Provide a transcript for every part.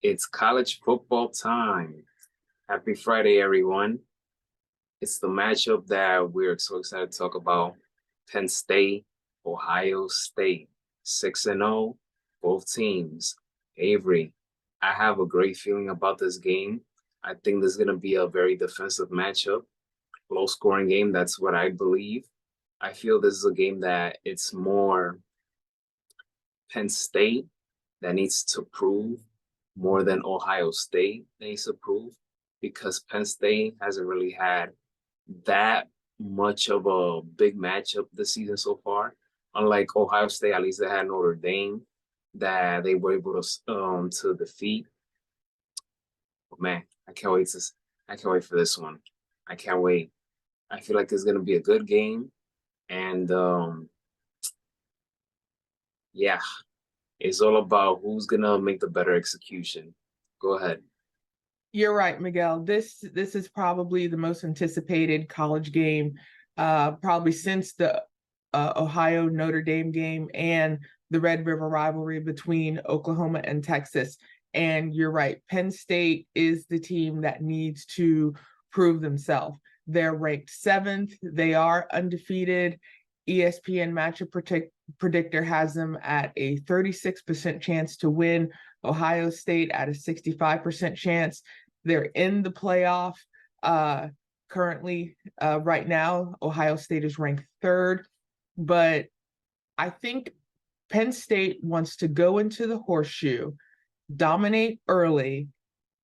It's college football time. Happy Friday, everyone. It's the matchup that we're so excited to talk about. Penn State, Ohio State, 6-0, both teams. Avery, I have a great feeling about this game. I think this is going to be a very defensive matchup, low scoring game. That's what I believe. I feel this is a game that it's more Penn State that needs to prove more than Ohio State needs to prove because Penn State hasn't really had that much of a big matchup this season so far. Unlike Ohio State, at least they had Notre Dame that they were able to defeat. But man, I can't wait for this one. I can't wait. I feel like it's gonna be a good game. And yeah, it's all about who's gonna make the better execution. Go ahead. You're right, Miguel. This is probably the most anticipated college game, probably since the Ohio Notre Dame game and the Red River rivalry between Oklahoma and Texas. And you're right, Penn State is the team that needs to prove themselves. They're ranked 7th. They are undefeated. ESPN matchup predictor has them at a 36% chance to win. Ohio State at a 65% chance. They're in the playoff currently. Right now, Ohio State is ranked 3rd, but I think Penn State wants to go into the horseshoe, dominate early,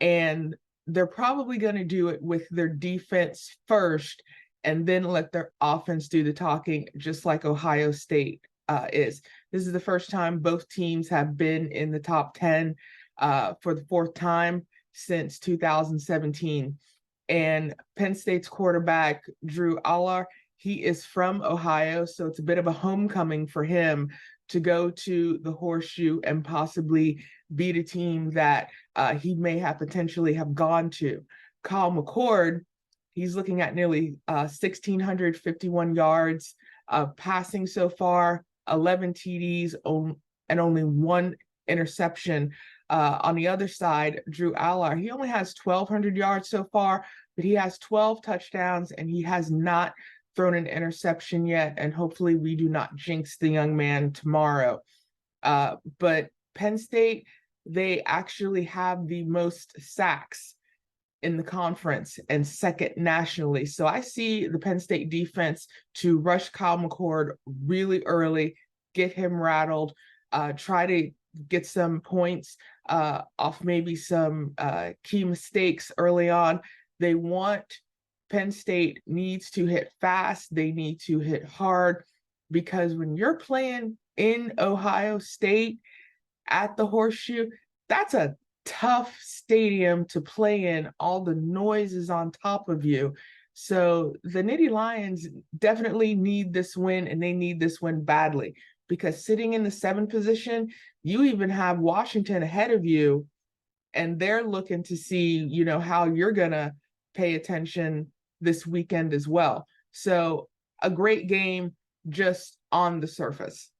and they're probably going to do it with their defense first and then let their offense do the talking, just like Ohio State is. This is the first time both teams have been in the top 10 for the 4th time since 2017. And Penn State's quarterback, Drew Aller, he is from Ohio, so it's a bit of a homecoming for him to go to the horseshoe and possibly beat a team that he may have potentially have gone to. Kyle McCord, he's looking at nearly 1,651 yards passing so far, 11 TDs, and only 1 interception. On the other side, Drew Aller, he only has 1,200 yards so far, but he has 12 touchdowns, and he has not thrown an interception yet. And hopefully we do not jinx the young man tomorrow. But Penn State, they actually have the most sacks in the conference and 2nd nationally. So I see the Penn State defense to rush Kyle McCord really early, get him rattled, try to get some points off maybe some key mistakes early on. They want Penn State needs to hit fast. They need to hit hard, because when you're playing in Ohio State at the Horseshoe, that's a tough stadium to play in. All the noise is on top of you. So the Nittany Lions definitely need this win, and they need this win badly, because sitting in the 7th position, you even have Washington ahead of you, and they're looking to see, how you're going to pay attention this weekend as well. So a great game just on the surface.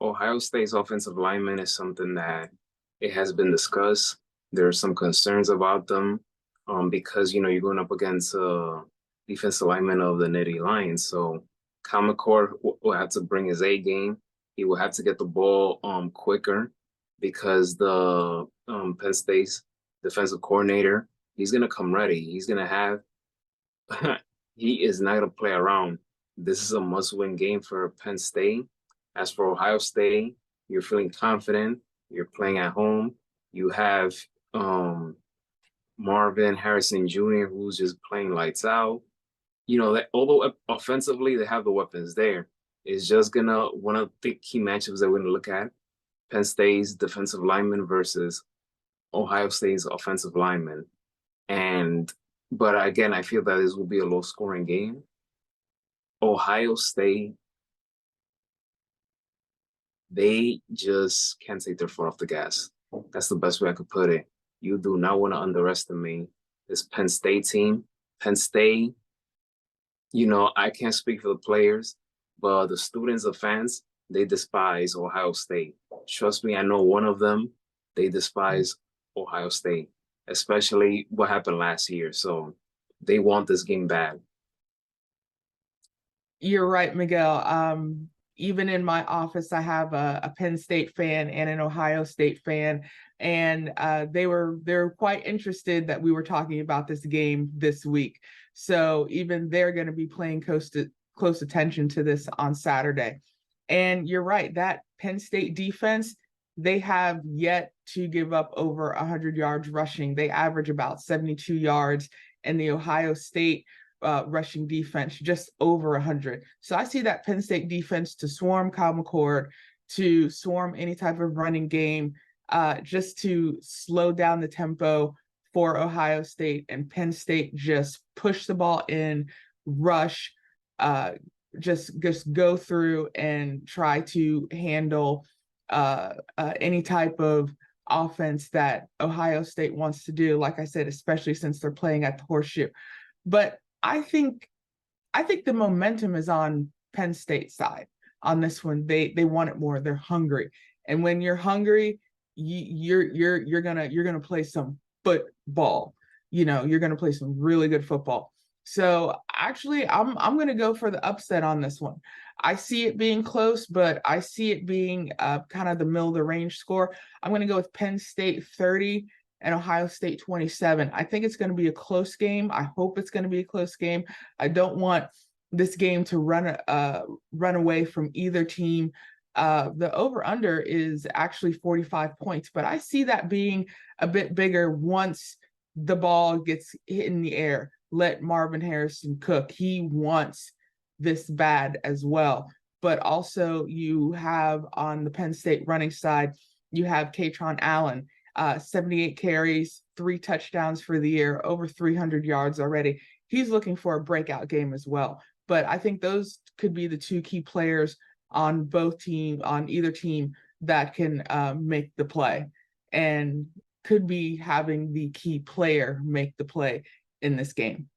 Ohio State's offensive lineman is something that it has been discussed. There are some concerns about them because, you're going up against defensive lineman of the Nittany Lions. So Kyle McCord will have to bring his A game. He will have to get the ball quicker, because the Penn State's defensive coordinator, he's going to come ready. He's going to have he is not going to play around. This is a must-win game for Penn State. As for Ohio State, you're feeling confident. You're playing at home. You have Marvin Harrison Jr., who's just playing lights out. That although offensively they have the weapons there, it's just one of the key matchups that we're gonna look at: Penn State's defensive lineman versus Ohio State's offensive lineman. But again, I feel that this will be a low-scoring game. Ohio State, they just can't take their foot off the gas. That's the best way I could put it. You do not want to underestimate this Penn State team. Penn State, I can't speak for the players, but the students, the fans, they despise Ohio State. Trust me, I know one of them they despise Ohio State, especially what happened last year. So they want this game bad. You're right, Miguel. Even in my office, I have a Penn State fan and an Ohio State fan, and they're quite interested that we were talking about this game this week. So even they're going to be paying close attention to this on Saturday. And you're right, that Penn State defense, they have yet to give up over 100 yards rushing. They average about 72 yards, and the Ohio State rushing defense, just over 100. So I see that Penn State defense to swarm Kyle McCord, to swarm any type of running game, just to slow down the tempo for Ohio State, and Penn State just push the ball in, rush, uh, just go through and try to handle any type of offense that Ohio State wants to do. Like I said, especially since they're playing at the Horseshoe. But I think the momentum is on Penn State side on this one. They want it more. They're hungry, and when you're hungry, you're gonna play some football. You're gonna play some really good football. So actually, I'm gonna go for the upset on this one. I see it being close, but I see it being kind of the middle of the range score. I'm gonna go with Penn State 30 and Ohio State 27. I think it's going to be a close game. I hope it's going to be a close game. I don't want this game to run away from either team. The over under is actually 45 points, but I see that being a bit bigger once the ball gets hit in the air. Let Marvin Harrison cook. He wants this bad as well. But also, you have on the Penn State running side, you have Katron Allen, 78 carries, 3 touchdowns for the year, over 300 yards already. He's looking for a breakout game as well. But I think those could be the two key players on either team that can make the play, and could be having the key player make the play in this game.